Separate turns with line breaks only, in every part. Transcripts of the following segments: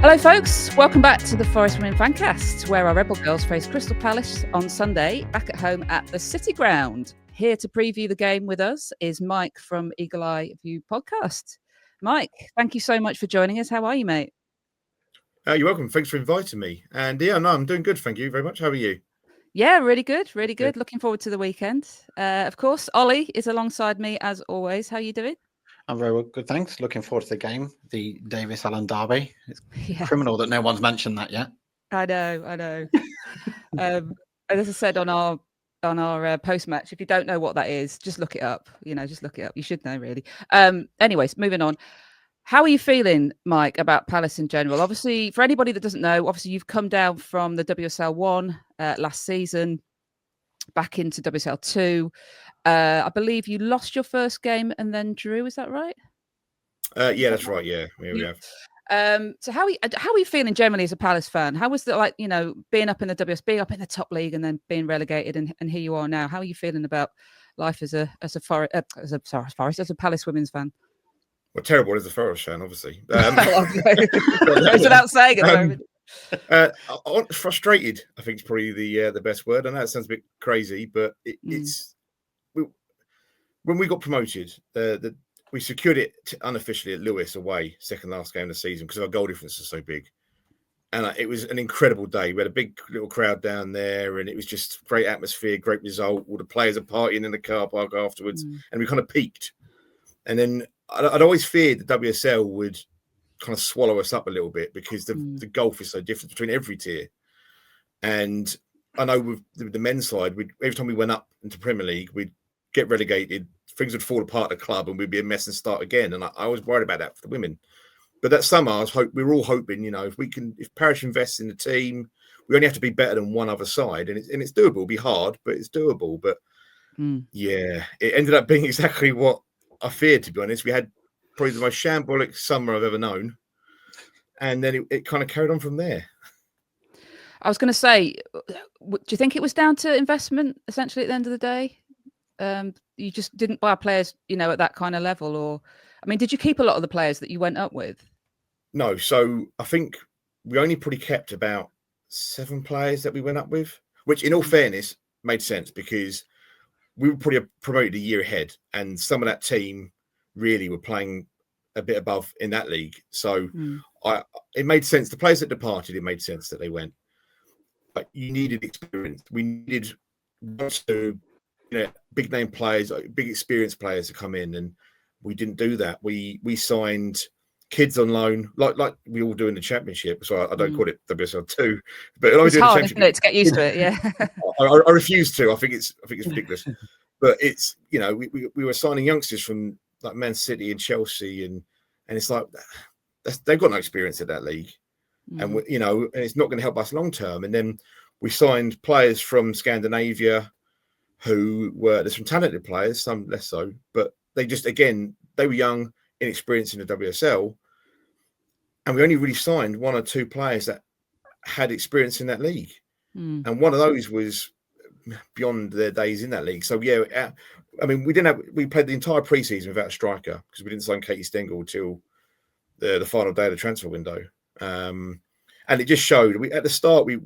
Hello, folks. Welcome back to the Forest Women Fancast, where our Rebel Girls face Crystal Palace on Sunday, back at home at the City Ground. Here to preview the game with us is Mike from Eagle Eye View Podcast. Mike, thank you so much for joining us. How are you, mate?
You're welcome. Thanks for inviting me. And I'm doing good. Thank you very much. How are you?
Yeah, really good. Really good. Looking forward to the weekend. Of course, Ollie is alongside me as always. How are you doing?
I'm very well, good, thanks. Looking forward to the game, the Davis Allen derby. It's criminal that no one's mentioned that yet.
I know. As I said on our post match, if you don't know what that is, just look it up. Just look it up. You should know, really. Anyways, moving on. How are you feeling, Mike, about Palace in general? Obviously, for anybody that doesn't know, obviously you've come down from the WSL 1 last season back into WSL 2. I believe you lost your first game and then drew. Is that right?
Yeah, that's right. Yeah, we have.
So how are you feeling generally as a Palace fan? How was it being up in the being up in the top league and then being relegated and here you are now? How are you feeling about life as a Palace women's fan?
Well, terrible as a Forest fan, obviously.
Goes without saying at the moment.
Frustrated, I think, is probably the best word. I know it sounds a bit crazy, but it's when we got promoted, we secured it unofficially at Lewis away, second last game of the season, because our goal difference was so big. And it was an incredible day. We had a big little crowd down there, and it was just great atmosphere, great result. All the players are partying in the car park afterwards, and we kind of peaked. And then I'd always feared the WSL would kind of swallow us up a little bit because the gulf is so different between every tier. And I know with the men's side, every time we went up into Premier League, we'd get relegated, things would fall apart at the club and we'd be a mess and start again. And I was worried about that for the women. But that summer, we were all hoping, if Parish invests in the team, we only have to be better than one other side. And it's doable. It'll be hard, but it's doable. But yeah, it ended up being exactly what I feared, to be honest. We had probably the most shambolic summer I've ever known. And then it kind of carried on from there.
I was going to say, do you think it was down to investment, essentially, at the end of the day? You just didn't buy players, at that kind of level? Or, I mean, did you keep a lot of the players that you went up with?
No. So I think we only probably kept about 7 players that we went up with, which in all fairness made sense because we were probably promoted a year ahead and some of that team really were playing a bit above in that league. So it made sense. The players that departed, it made sense that they went. But you needed experience. We needed big name players, big experienced players to come in, and we didn't do that. We signed kids on loan, like we all do in the Championship. So I don't call it WSL 2, but
it's hard, isn't it, to get used to it? Yeah,
I refuse to. I think it's ridiculous. But it's we were signing youngsters from like Man City and Chelsea, and it's like they've got no experience at that league. And and it's not going to help us long term. And then we signed players from Scandinavia who there's some talented players, some less so, but they were young, inexperienced in the WSL, and we only really signed 1 or 2 players that had experience in that league, and one of those was beyond their days in that league. So yeah, I mean, we played the entire preseason without a striker because we didn't sign Katie Stengel till the final day of the transfer window. And it just showed. At the start, we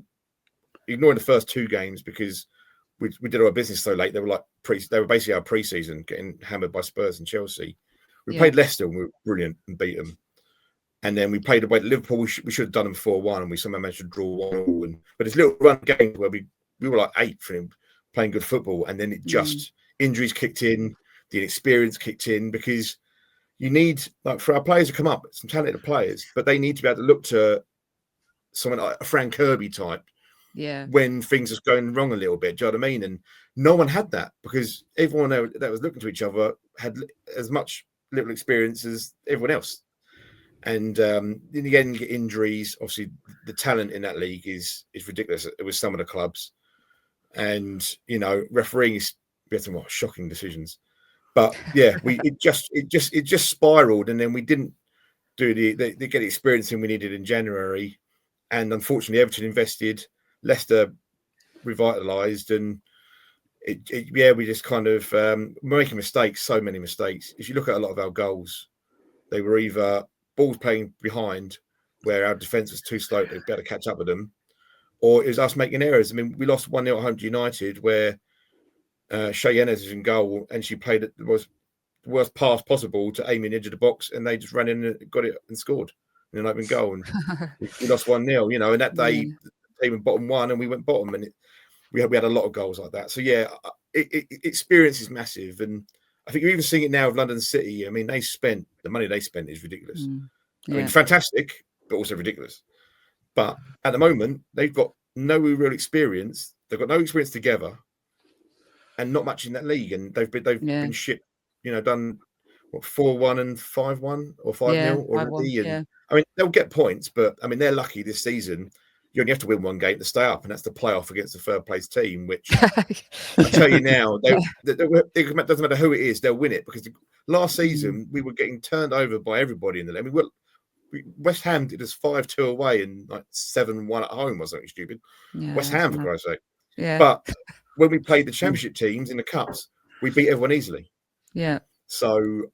ignoring the first 2 games because we did our business so late. They were they were basically our preseason, getting hammered by Spurs and Chelsea. We played Leicester and we were brilliant and beat them. And then we played away to Liverpool. We should have done them 4-1, and we somehow managed to draw 1-1. But it's little run games where we were like 8th for him playing good football, and then it just injuries kicked in, the inexperience kicked in because. You need, for our players to come up, some talented players, but they need to be able to look to someone like a Fran Kirby type when things are going wrong a little bit. Do you know what I mean? And no one had that because everyone that was looking to each other had as much little experience as everyone else. And then again, you get injuries. Obviously, the talent in that league is ridiculous. It was some of the clubs. And, refereeing is getting shocking decisions. But yeah, it just spiraled, and then we didn't do the get the experience we needed in January, and unfortunately, Everton invested, Leicester revitalised, and we just kind of making mistakes, so many mistakes. If you look at a lot of our goals, they were either balls playing behind, where our defence was too slow to be able to catch up with them, or it was us making errors. I mean, we lost 1-0 at home to United, where Cheyenne is in goal, and she played it was the worst pass possible to aim in the edge of the box, and they just ran in and got it and scored in an open goal, and we lost 1-0. You know, and that day the team went bottom one, and we went bottom, and we had a lot of goals like that. So yeah, experience is massive, and I think you're even seeing it now with London City. I mean, the money they spent is ridiculous. I mean, fantastic, but also ridiculous. But at the moment, they've got no real experience. They've got no experience together, and not much in that league. And they've been shipped, you know, done what 4-1 and 5-1 or 5-0 already. And I mean, they'll get points, but I mean, they're lucky this season. You only have to win one game to stay up, and that's the playoff against the third place team. Which I tell you now, it doesn't matter who it is, they'll win it, because last season we were getting turned over by everybody in the league. I mean, West Ham did us 5-2 away and like 7-1 at home or something stupid. West Ham, for Christ's sake.
Yeah.
But when we played the championship teams in the cups, we beat everyone easily.
Yeah.
So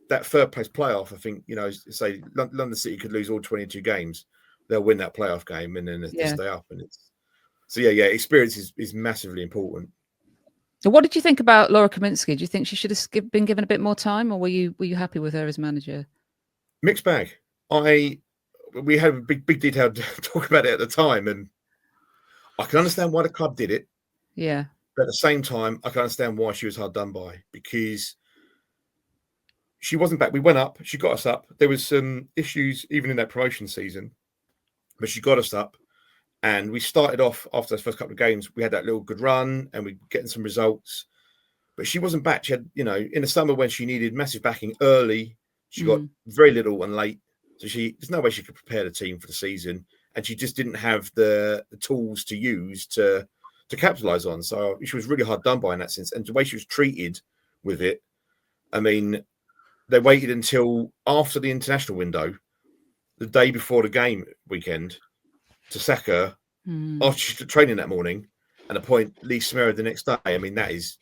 that third place playoff, I think, you know, say London City could lose all 22 games, they'll win that playoff game, and then they stay up. And experience is massively important.
So what did you think about Laura Kaminsky? Do you think she should have been given a bit more time, or were you happy with her as manager?
Mixed bag. We had a big detailed talk about it at the time, and I can understand why the club did it.
Yeah.
But at the same time, I can understand why she was hard done by, because she wasn't back. We went up. She got us up. There was some issues even in that promotion season, but she got us up. And we started off after those first couple of games. We had that little good run, and we were getting some results. But she wasn't back. She had, you know, in the summer when she needed massive backing early, she got very little and late. So there's no way she could prepare the team for the season, and she just didn't have the tools to use to capitalize on. So she was really hard done by in that sense. And the way she was treated with it, I mean, they waited until after the international window, the day before the game weekend, to sack her after she was training that morning, and appoint Lee Smera the next day. I mean, that is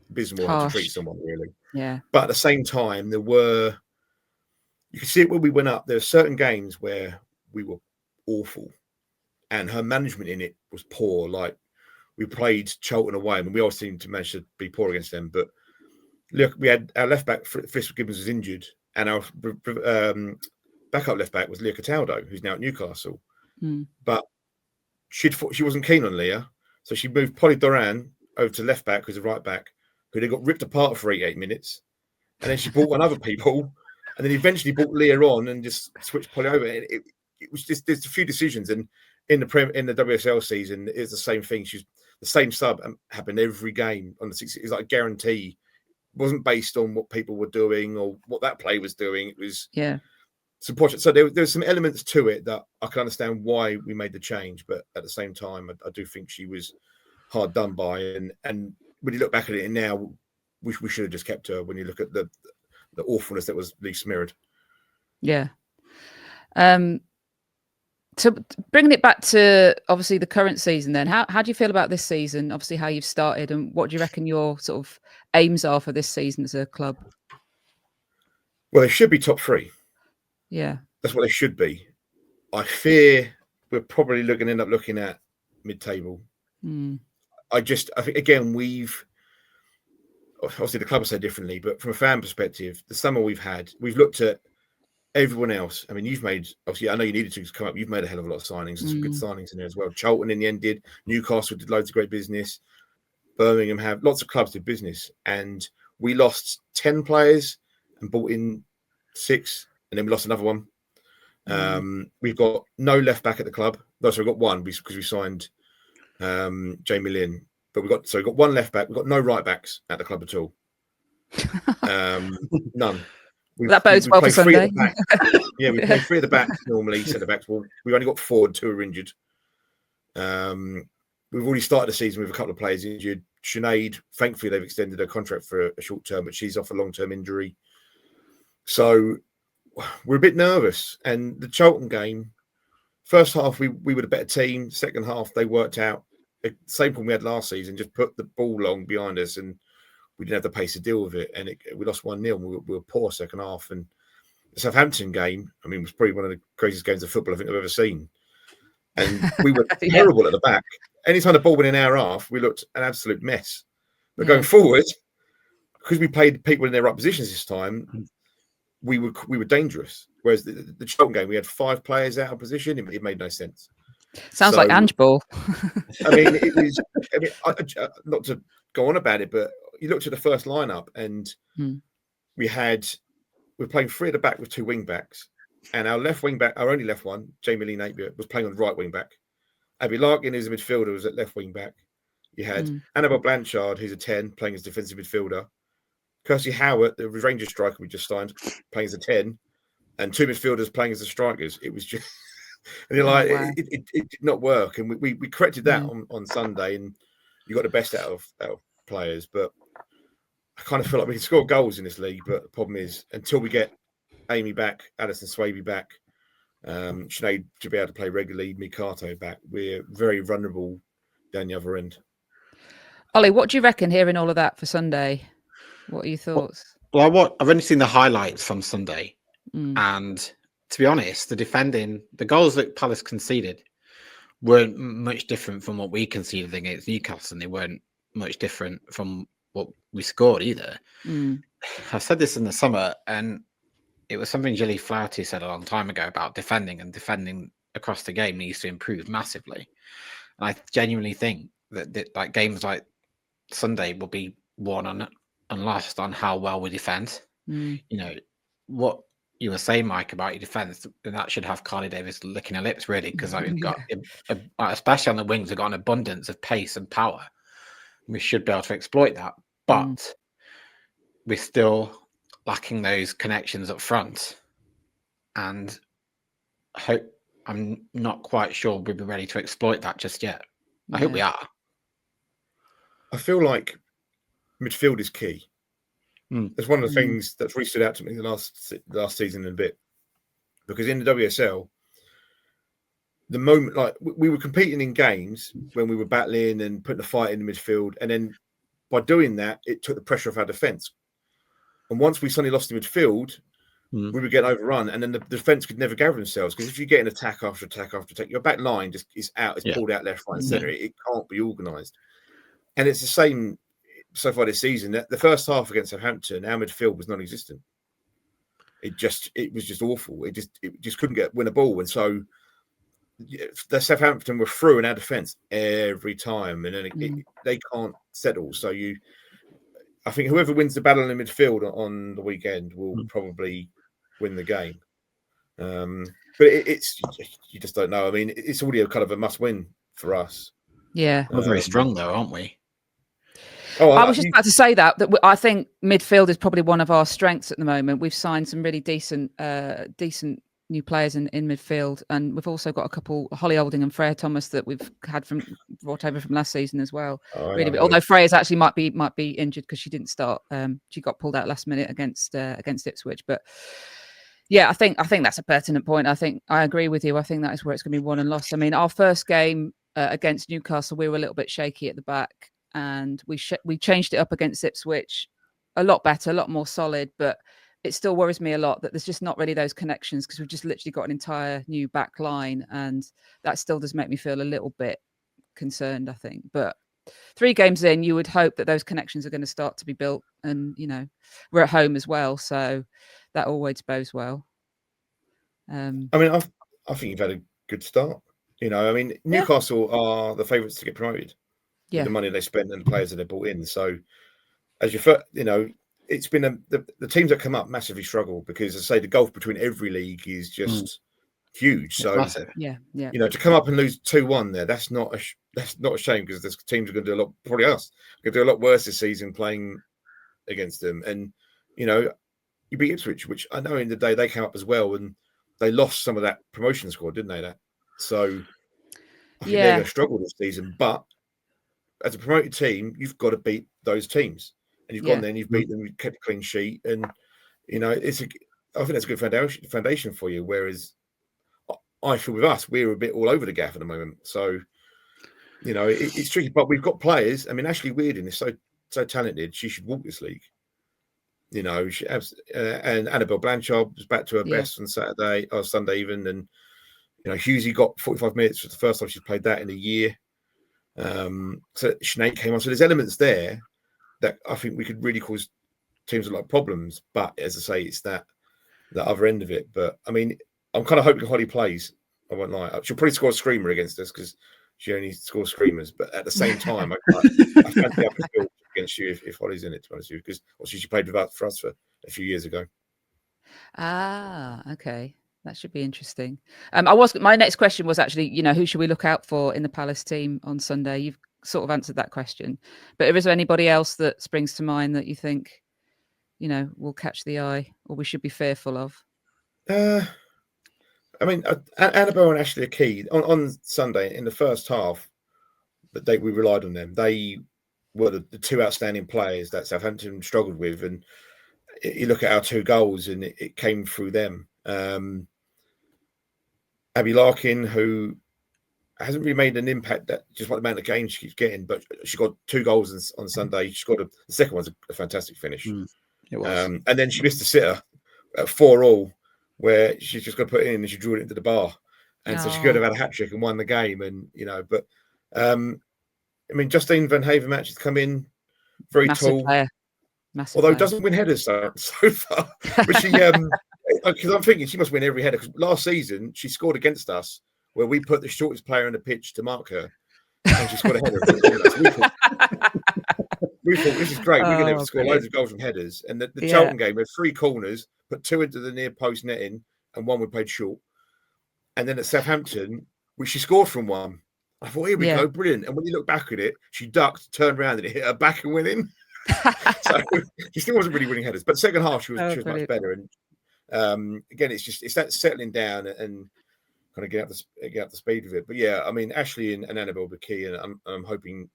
abysmal how to treat someone, really.
Yeah.
But at the same time, you could see it when we went up. There were certain games where we were awful, and her management in it was poor. Like, we played Charlton away. I mean, we always seemed to manage to be poor against them. But look, we had our left back, Fisk Gibbons, was injured, and our backup left back was Leah Cataldo, who's now at Newcastle. But she wasn't keen on Leah, so she moved Polly Doran over to left back, who's a right back, who they got ripped apart for 88 minutes, and then she brought on other people, and then eventually brought Leah on and just switched Polly over. It was just, there's a few decisions, and in the WSL season, it's the same thing. She's the same sub happened every game on the 60. It was like a guarantee. It wasn't based on what people were doing or what that play was doing. It was support. So there's some elements to it that I can understand why we made the change, but at the same time, I do think she was hard done by. And when you look back at it now, we should have just kept her. When you look at the awfulness that was Lee Smirrod.
Yeah. So bringing it back to obviously the current season, then how do you feel about this season? Obviously, how you've started, and what do you reckon your sort of aims are for this season as a club?
Well, they should be top 3.
Yeah,
that's what they should be. I fear we're probably end up looking at mid-table. I think again obviously the club will say differently, but from a fan perspective, the summer we've looked at everyone else. I mean, you've made, obviously, I know you needed to come up. You've made a hell of a lot of signings and some good signings in there as well. Charlton in the end did. Newcastle did loads of great business. Birmingham have lots of clubs did business, and we lost 10 players and brought in 6. And then we lost another one. We've got no left back at the club. No, so we've got one because we signed Jamie Lynn. But we've got one left back. We've got no right backs at the club at all. None.
That bodes well for Sunday.
Yeah, we play 3 at the back normally, centre backs. Well, we've only got 4 and 2 are injured. We've already started the season with a couple of players injured. Sinead, thankfully, they've extended her contract for a short term, but she's off a long-term injury. So we're a bit nervous. And the Charlton game, first half, we were the better team. Second half, they worked out the same problem we had last season, just put the ball long behind us, and we didn't have the pace to deal with it. And we lost 1-0. We were poor second half. And the Southampton game, I mean, was probably one of the craziest games of football I think I've ever seen. And we were terrible at the back. Anytime the ball went in our half, we looked an absolute mess. But going forward, because we played people in their right positions this time, we were dangerous. Whereas the Charlton game, we had 5 players out of position. It made no sense.
Sounds like Ange Ball.
I mean, it was. I mean, not to go on about it, but you looked at the first lineup, and we're playing 3 at the back with 2 wing backs, and our left wing back, our only left one, Jamie Lee Napier, was playing on the right wing back. Abby Larkin, who's a midfielder, was at left wing back. You had Annabelle Blanchard, who's a 10, playing as defensive midfielder. Kirsty Howard, the Rangers striker we just signed, playing as a 10, and 2 midfielders playing as the strikers. It was just, and you're like, it did not work. And we corrected that on Sunday, and you got the best out of players. But I kind of feel like we can score goals in this league. But the problem is, until we get Amy back, Alison Swaby back, Sinead to be able to play regularly, Mikato back, we're very vulnerable down the other end.
Ollie, what do you reckon hearing all of that for Sunday? What are your thoughts?
Well, I've only seen the highlights from Sunday, and to be honest, the goals that Palace conceded weren't much different from what we conceded against Newcastle, and they weren't much different from what we scored either. I said this in the summer, and it was something Gilly Flaherty said a long time ago about defending across the game needs to improve massively. And I genuinely think that like games like Sunday will be won and lost on how well we defend. You know, what you were saying, Mike, about your defence, and that should have Carly Davis licking her lips, really, because we've got, especially on the wings, we've got an abundance of pace and power. We should be able to exploit that, but we're still lacking those connections up front. And I'm not quite sure we'll be ready to exploit that just yet. I hope we are.
I feel like midfield is key. It's one of the things that's really stood out to me the last season and a bit, because in the WSL, the moment like we were competing in games when we were battling and putting the fight in the midfield, and then by doing that, it took the pressure off our defence. And once we suddenly lost the midfield, we would get overrun, and then the defence could never gather themselves, because if you get an attack after attack after attack, your back line just is out, it's pulled out left, right, and centre. It can't be organised, and it's the same so far this season. That the first half against Southampton, our midfield was non-existent. It was just awful. It just couldn't win a ball, and so the Southampton were through in our defence every time, and then they can't settle. So I think whoever wins the battle in the midfield on the weekend will probably win the game. But it's you just don't know. I mean, it's already kind of a must-win for us.
Yeah,
we're very strong though, aren't we?
I was just about to say that I think midfield is probably one of our strengths at the moment. We've signed some really decent new players in midfield, and we've also got a couple, Holly Olding and Freya Thomas, that we've had brought over from last season as well. Although Freya's actually might be injured because she didn't start. She got pulled out last minute against Ipswich. But yeah, I think that's a pertinent point. I think I agree with you. I think that is where it's going to be won and lost. I mean, our first game against Newcastle, we were a little bit shaky at the back, and we changed it up against Ipswich, a lot better, a lot more solid, but it still worries me a lot that there's just not really those connections, because we've just literally got an entire new back line, and that still does make me feel a little bit concerned, I think. But 3 games in, you would hope that those connections are going to start to be built, and we're at home as well, so that always bodes well.
I mean, I think you've had a good start. I mean, Newcastle are the favourites to get promoted with the money they spent and the players that they brought in. So, as it's been the teams that come up massively struggle, because, as I say, the gulf between every league is just huge. So, to come up and lose 2-1 there, that's not a shame, because there's teams are going to do a lot. Probably us going to do a lot worse this season playing against them. And you beat Ipswich, which I know in the day they came up as well, and they lost some of that promotion squad, didn't they? So I think they're going to struggle this season. But as a promoted team, you've got to beat those teams. And you've gone there and you've beat them, you've kept a clean sheet. And, I think that's a good foundation for you. Whereas I feel with us, we're a bit all over the gaff at the moment. So, it's tricky. But we've got players. I mean, Ashley Weirden is so talented. She should walk this league. You know, and Annabelle Blanchard was back to her best on Saturday or Sunday even, and you know, Husey got 45 minutes for the first time she's played that in a year. So Sinead came on. So there's elements there that I think we could really cause teams a lot of problems. But as I say, it's that the other end of it. But I mean, I'm kind of hoping Holly plays. I won't lie. She'll probably score a screamer against us because she only scores screamers. But at the same time, I fancy up a against you if Holly's in it, to be honest with you, because obviously she played for us for a few years ago.
Ah, okay. That should be interesting. My next question was actually, you know, who should we look out for in the Palace team on Sunday? You've sort of answered that question, but is there anybody else that springs to mind that you think, you know, will catch the eye or we should be fearful of?
I mean, Annabelle and Ashley are key on Sunday in the first half. That we relied on them. They were the two outstanding players that Southampton struggled with, and you look at our 2 goals, and it came through them. Abby Larkin, who hasn't really made an impact that just by the amount of games she keeps getting, but she got 2 goals on Sunday. She got the second one's a fantastic finish.
It was.
And then she missed a sitter at 4-4, where she's just got to put it in and she drew it into the bar. And so she could have had a hat trick and won the game. And, you know, but I mean, Justine Van Havermatch has come in very tall. Although doesn't win headers so far. But she, because I'm thinking she must win every header. Because last season she scored against us where we put the shortest player on the pitch to mark her, and she scored a header. We thought this is great. We're going to score loads of goals from headers. And the Charlton game, we had 3 corners, put 2 into the near post netting, and 1 we played short. And then at Southampton, she scored from 1. I thought, here we go, brilliant. And when you look back at it, she ducked, turned around, and it hit her back and went in. So she still wasn't really winning headers. But second half, she was much better. And again, it's that settling down and kind of get up the speed of it. But yeah, I mean, Ashley and Annabelle were key, and I'm hoping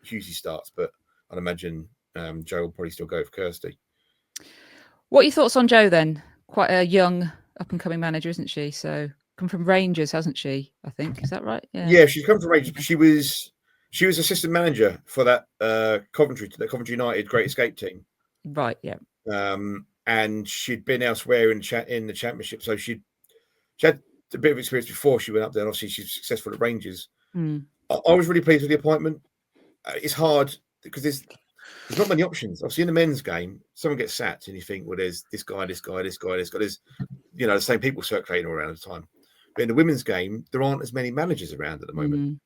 Husey starts, but I'd imagine Joe will probably still go with Kirsty.
What are your thoughts on Joe then? Quite a young up-and-coming manager, isn't she? So come from Rangers, hasn't she? I think, is that right?
Yeah, she's come from Rangers. She was assistant manager for that Coventry United Great Escape team.
Right. Yeah.
And she'd been elsewhere in the Championship, so she had a bit of experience before she went up there. And obviously, she's successful at Rangers. I was really pleased with the appointment. It's hard because there's not many options. Obviously, in the men's game, someone gets sacked, and you think, well, there's this guy. There's, you know, the same people circulating all around the time. But in the women's game, there aren't as many managers around at the moment.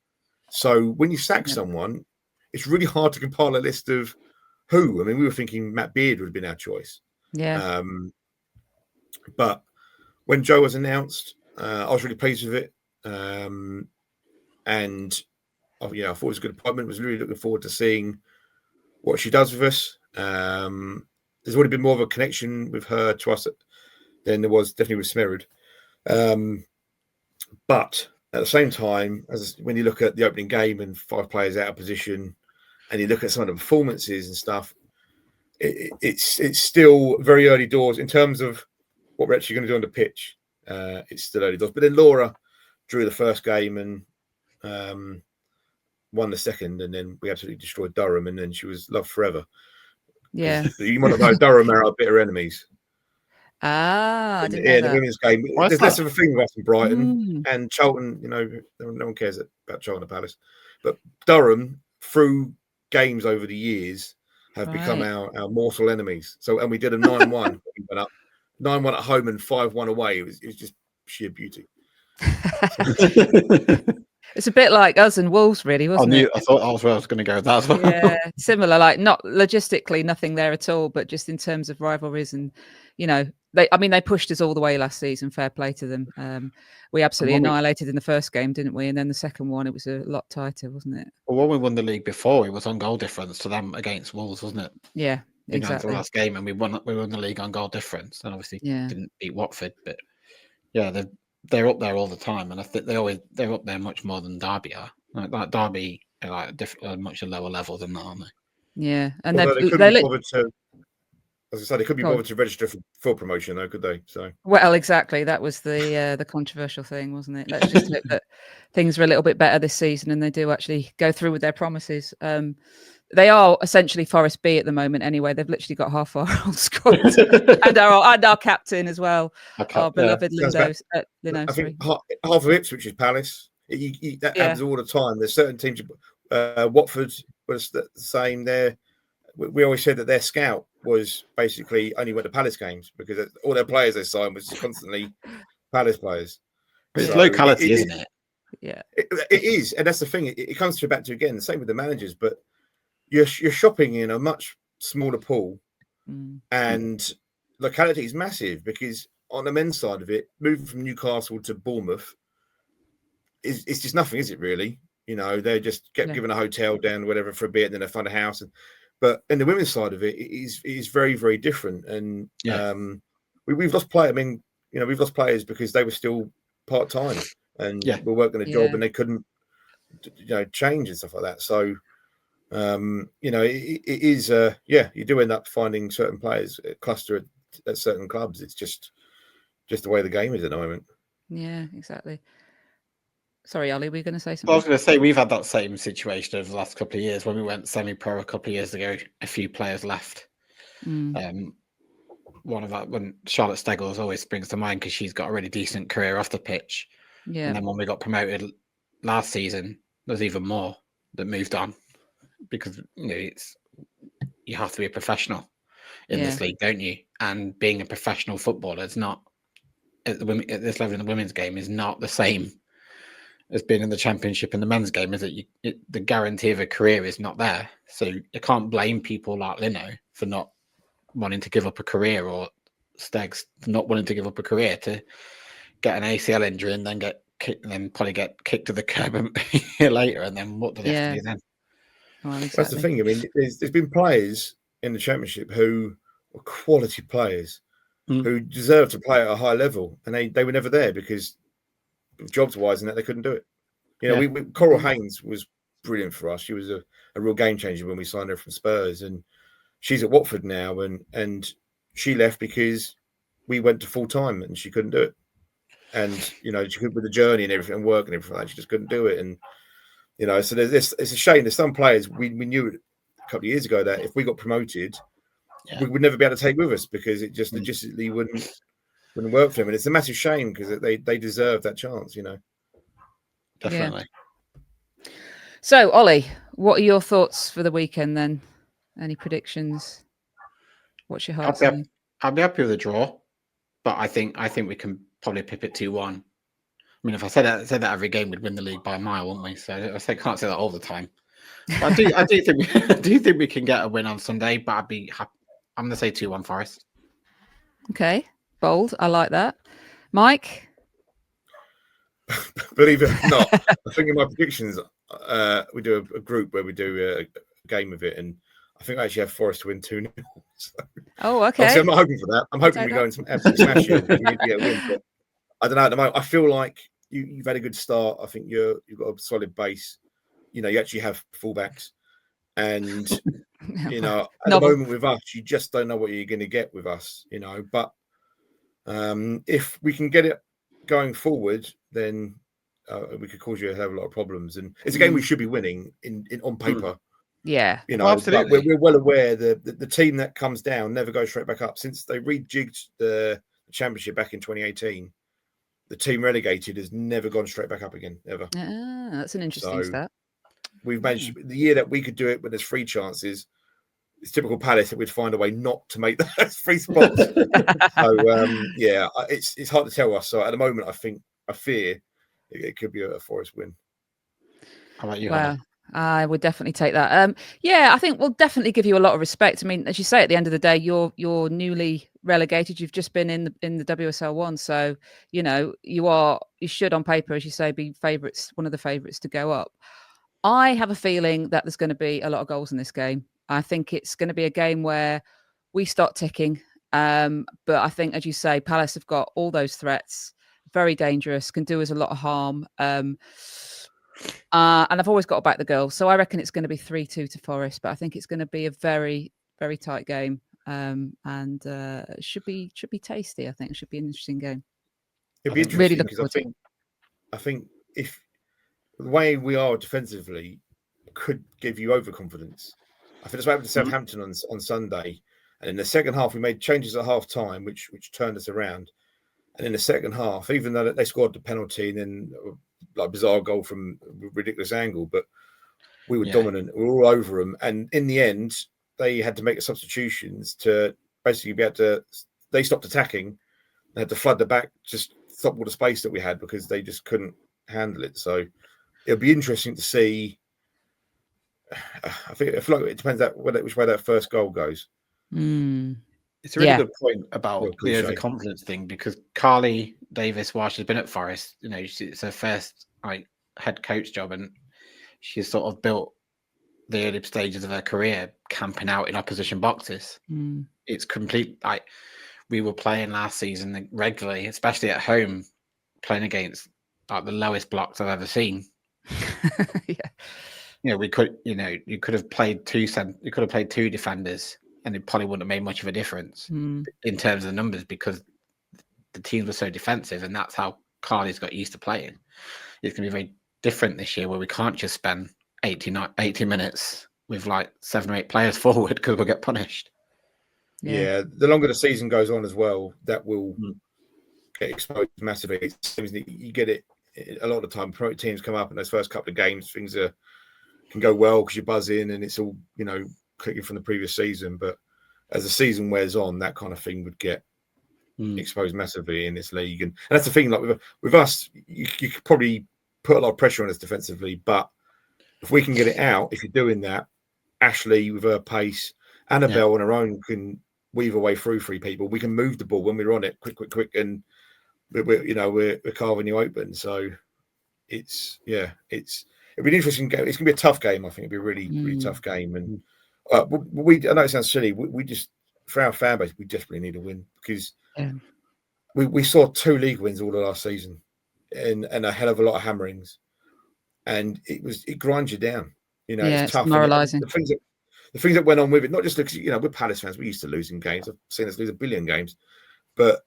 So when you sack someone, it's really hard to compile a list of who. I mean, we were thinking Matt Beard would have been our choice.
Yeah.
But when Joe was announced, I was really pleased with it. And I thought it was a good appointment. Was really looking forward to seeing what she does with us. There's already been more of a connection with her to us than there was definitely with Smerud. But at the same time, when you look at the opening game and 5 players out of position, and you look at some of the performances and stuff, it's still very early doors in terms of what we're actually going to do on the pitch. It's still early doors. But then Laura drew the first game and won the second, and then we absolutely destroyed Durham, and then she was loved forever.
Yeah.
You might not know, Durham are our bitter enemies.
I didn't know that.
The women's game. There's less of a thing with us in Brighton and Charlton. You know, no one cares about Charlton Palace, but Durham, through games over the years, have become our mortal enemies. So, and we did a 9-1. We went up 9-1 at home and 5-1 away. It was just sheer beauty.
It's a bit like us and Wolves, really, wasn't it?
I thought I was going to go with that as well.
Yeah, similar. Like not logistically, nothing there at all, but just in terms of rivalries and, you know, they pushed us all the way last season. Fair play to them. We absolutely annihilated in the first game, didn't we? And then the second one, it was a lot tighter, wasn't it?
Well, when we won the league before, it was on goal difference to them against Wolves, wasn't it?
Yeah, exactly.
The last game, and we won the league on goal difference, and obviously didn't beat Watford, but yeah, they're up there all the time, and I think they're up there much more than Derby are. Like Derby are like a much lower level than that, aren't they?
Yeah, and
they could be bothered to. As I said, they could be bothered to register for full promotion, though, could they? So
well, exactly. That was the controversial thing, wasn't it? Let's just hope that things are a little bit better this season, and they do actually go through with their promises. they are essentially Forest B at the moment. Anyway, they've literally got half our whole squad and our captain as well, our beloved Lindo.
I think half of Ipswich is Palace. That happens all the time. There's certain teams. Watford was the same there. We always said that their scout was basically only went to Palace games because all their players they signed was constantly Palace players.
It's locality, isn't it?
Yeah,
it is, and that's the thing. It comes back to again the same with the managers, but you're shopping in a much smaller pool, and locality is massive because on the men's side of it, moving from Newcastle to Bournemouth it's just nothing, is it really? You know, they just get given a hotel down, whatever, for a bit, and then they find a house. But in the women's side of it, it is very, very different. And we've lost players. I mean, you know, we've lost players because they were still part time and were working a job and they couldn't, you know, change and stuff like that. So, you know, it is, you do end up finding certain players cluster at certain clubs. It's just the way the game is at the moment.
Yeah, exactly. Sorry, Ollie, were you going to say something?
Well, I was going to say we've had that same situation over the last couple of years. When we went semi-pro a couple of years ago, a few players left. One of that, when Charlotte Steggles always springs to mind because she's got a really decent career off the pitch. Yeah. And then when we got promoted last season, there's even more that moved on because you know you have to be a professional in this league, don't you? And being a professional footballer is not at this level in the women's game is not the same as being in the Championship in the men's game. Is it the guarantee of a career is not there, so you can't blame people like Lino for not wanting to give up a career or Stegs for not wanting to give up a career to get an ACL injury and then get kicked and then probably get kicked to the curb a year later. And then what do they have to do then?
Well, exactly.
That's the thing. I mean, there's been players in the Championship who were quality players who deserved to play at a high level, and they were never there because jobs wise and that they couldn't do it. You know, Coral Haynes was brilliant for us. She was a real game changer when we signed her from Spurs, and she's at Watford now, and she left because we went to full time and she couldn't do it. And you know, she could with the journey and everything and work and everything like that, she just couldn't do it. And you know, so there's this. It's a shame. There's some players we knew a couple of years ago that if we got promoted, we would never be able to take with us because it just logistically wouldn't work for them. And it's a massive shame because they deserve that chance. You know,
definitely.
Yeah. So, Ollie, what are your thoughts for the weekend then? Any predictions? What's your heart saying?
I'll be happy with a draw, but I think we can probably pip it 2-1. I mean, if I said that every game, we'd win the league by a mile, wouldn't we? So I can't say that all the time. But I do think we can get a win on Sunday. But I'd be happy. I'm going to say 2-1 Forest.
Okay, bold. I like that. Mike?
Believe it or not, I think in my predictions, we do a group where we do a game of it, and I think I actually have Forest to win 2-0. So,
oh, okay.
Obviously, I'm not hoping for that. I'm hoping we go in some absolute smash you. We need to get a win. But I don't know. At the moment, I feel like you've had a good start. I think you've got a solid base. You know, you actually have fullbacks, and you know, at the moment with us, you just don't know what you're going to get with us. You know, but if we can get it going forward, then we could cause you a hell of a lot of problems. And it's a game we should be winning in on paper.
Yeah,
you know, absolutely. But we're well aware the team that comes down never goes straight back up. Since they rejigged the Championship back in 2018, the team relegated has never gone straight back up again, ever.
That's an interesting stat.
We've managed the year that we could do it when there's 3 chances. It's typical Palace that we'd find a way not to make those 3 spots. So it's hard to tell us. So at the moment, I fear it could be a Forest win.
How about you?
Wow. I would definitely take that. I think we'll definitely give you a lot of respect. I mean, as you say, at the end of the day, you're newly relegated. You've just been in the WSL 1, so you know you should, on paper, as you say, be favourites, one of the favourites to go up. I have a feeling that there's going to be a lot of goals in this game. I think it's going to be a game where we start ticking. But I think, as you say, Palace have got all those threats, very dangerous, can do us a lot of harm. And I've always got to back the girls. So I reckon it's going to be 3-2 to Forest, but I think it's going to be a very, very tight game. And it should be tasty. I think it should be an interesting game.
It'd be interesting really because I think if the way we are defensively could give you overconfidence. I think that's what happened to Southampton on Sunday. And in the second half, we made changes at half time, which turned us around. And in the second half, even though they scored the penalty and then like bizarre goal from a ridiculous angle, but we were dominant. We were all over them. And in the end, they had to make the substitutions to basically be able to. They stopped attacking. They had to flood the back, just stop all the space that we had because they just couldn't handle it. So it'll be interesting to see. I feel like it depends which way that first goal goes.
It's a really good point about the overconfidence thing, because Carly Davis, while she's been at Forest, it's her first head coach job, and she's sort of built the early stages of her career camping out in opposition boxes. It's complete. We were playing last season regularly, especially at home, playing against the lowest blocks I've ever seen. We could, you could have played two defenders, and it probably wouldn't have made much of a difference in terms of the numbers, because the teams were so defensive, and that's how Carly's got used to playing. It's going to be very different this year, where we can't just spend 80 minutes with 7 or 8 players forward because we'll get punished.
Yeah, the longer the season goes on as well, that will get exposed massively. It seems that you get it a lot of the time. Pro teams come up in those first couple of games, things can go well because you buzz in and it's all clicking from the previous season. But as the season wears on, that kind of thing would get exposed massively in this league. And that's the thing. Like with us, you could probably put a lot of pressure on us defensively, but if we can get it out, if you're doing that, Ashley with her pace, Annabelle on her own can weave her way through 3 people. We can move the ball when we're on it, quick, and we're carving you open. So it'll be an interesting game. It's gonna be a tough game. I think it'll be a really, really tough game. And I know it sounds silly. We just, for our fan base, we desperately need a win, because we saw 2 league wins all of last season, and a hell of a lot of hammerings, and it grinds you down. It's tough.
Demoralising.
The things that went on with it, not just because we're Palace fans, we're used to losing games. I've seen us lose a billion games, but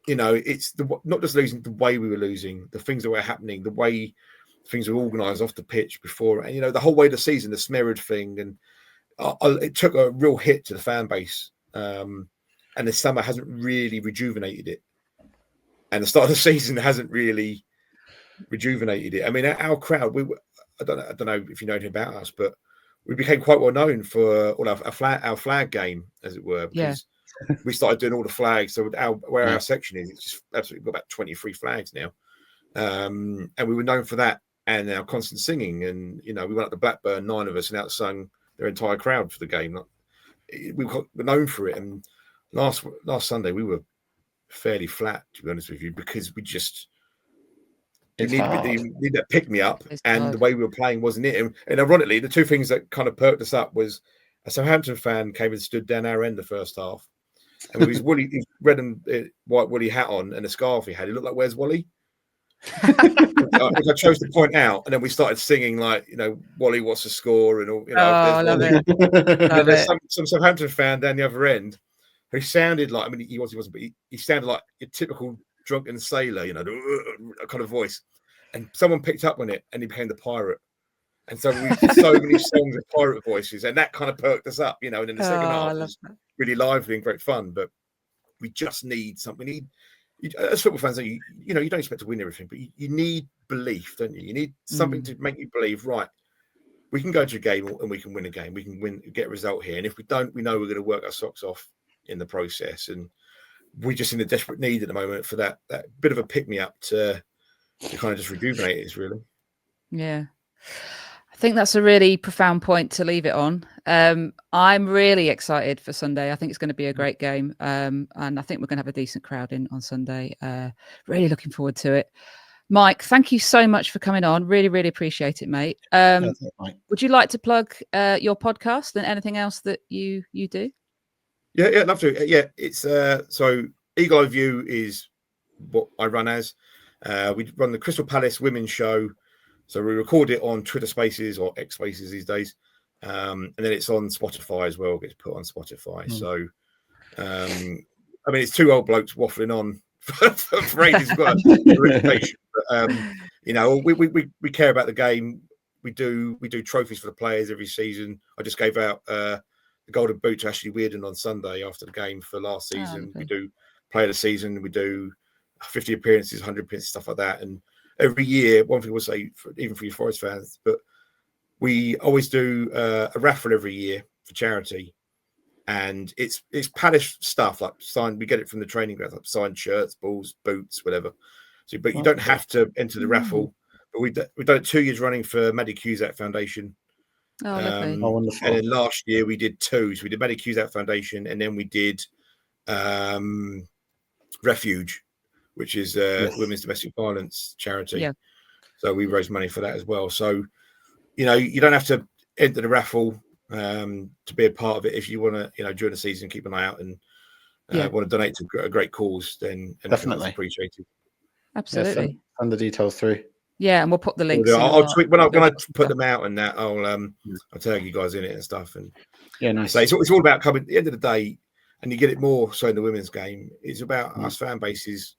it's not just losing, the way we were losing, the things that were happening, the way things were organised off the pitch before, and the whole way of the season, the Smerrid thing, and it took a real hit to the fan base. And the summer hasn't really rejuvenated it, and the start of the season hasn't really rejuvenated it. I mean, our crowd, I don't know if you know anything about us, but we became quite well known for all our flag game, as it were, because we started doing all the flags. So our section is, it's just absolutely got about 23 flags now, and we were known for that, and our constant singing. And we went up to Blackburn, 9 of us, and outsung their entire crowd for the game. We were known for it. And last Sunday we were fairly flat, to be honest with you, because we just need that pick me up, and the way we were playing wasn't it. And ironically, the 2 things that kind of perked us up was a Southampton fan came and stood down our end the first half, and with his red and white woolly hat on and a scarf he had, he looked like "Where's Wally?" Which I chose to point out, and then we started singing "Wally, what's the score?" and all.
I love it.
And there's some Southampton fan down the other end who sounded like, he wasn't, but he sounded like your typical drunken sailor, kind of voice. And someone picked up on it, and he became the pirate. And so we did so many songs with pirate voices, and that kind of perked us up, and then the second half was really lively and great fun. But we just need something. As football fans, you don't expect to win everything, but you need belief, don't you? You need something to make you believe, right, we can go to a game and we can win a game. We can get a result here. And if we don't, we know we're going to work our socks off in the process. And we're just in a desperate need at the moment for that bit of a pick-me-up to kind of just rejuvenate us, really.
Yeah. I think that's a really profound point to leave it on. I'm really excited for Sunday. I think it's going to be a great game. And I think we're going to have a decent crowd in on Sunday. Really looking forward to it. Mike, thank you so much for coming on. Really, really appreciate it, mate. Would you like to plug your podcast and anything else that you do?
Yeah, love to. Yeah, it's so Eagle Eye View is what I run as. We run the Crystal Palace Women's Show. So we record it on Twitter Spaces or X Spaces these days. And then it's on Spotify as well. It gets put on Spotify. So, it's 2 old blokes waffling on for ages. Got a reputation. But, we care about the game. we do trophies for the players every season. I just gave out the golden boot to Ashley Weirden on Sunday after the game for last season. We do player of the season. We do 50 appearances, 100 appearances, stuff like that. And every year, one thing we'll say, even for your Forest fans, but we always do a raffle every year for charity. And it's Palace stuff, like signed. We get it from the training grounds, like signed shirts, balls, boots, whatever. So, but you don't have to enter the raffle. But we've done it 2 years running for Maddie Cusack Foundation.
Oh, lovely.
Wonderful.
And then last year we did 2. So we did Maddie Cusack Foundation, and then we did Refuge, which is women's domestic violence charity.
Yeah.
So we raised money for that as well. So, you don't have to enter the raffle to be a part of it. If you want to, during the season, keep an eye out and want to donate to a great cause, then
definitely
appreciated.
Absolutely.
Send the details through.
Yeah, and we'll put the links.
I'll tweet when I put them out, and that I'll tag you guys in it and stuff. And
nice.
So it's all about coming. At the end of the day, and you get it more so in the women's game. It's about us fan bases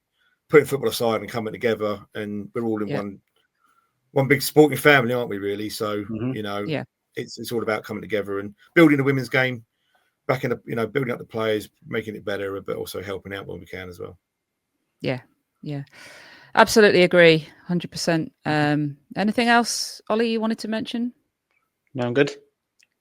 putting football aside and coming together, and we're all in one big sporting family, aren't we? Really. So it's all about coming together and building the women's game, back in the building up the players, making it better, but also helping out when we can as well.
Yeah. Absolutely agree, 100%. Anything else, Ollie, you wanted to mention?
No, I'm good.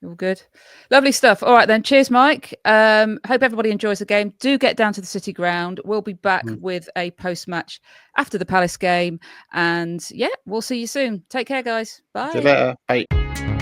All good. Lovely stuff. All right, then. Cheers, Mike. Hope everybody enjoys the game. Do get down to the City Ground. We'll be back with a post-match after the Palace game. And, we'll see you soon. Take care, guys. Bye.
See you later. Bye.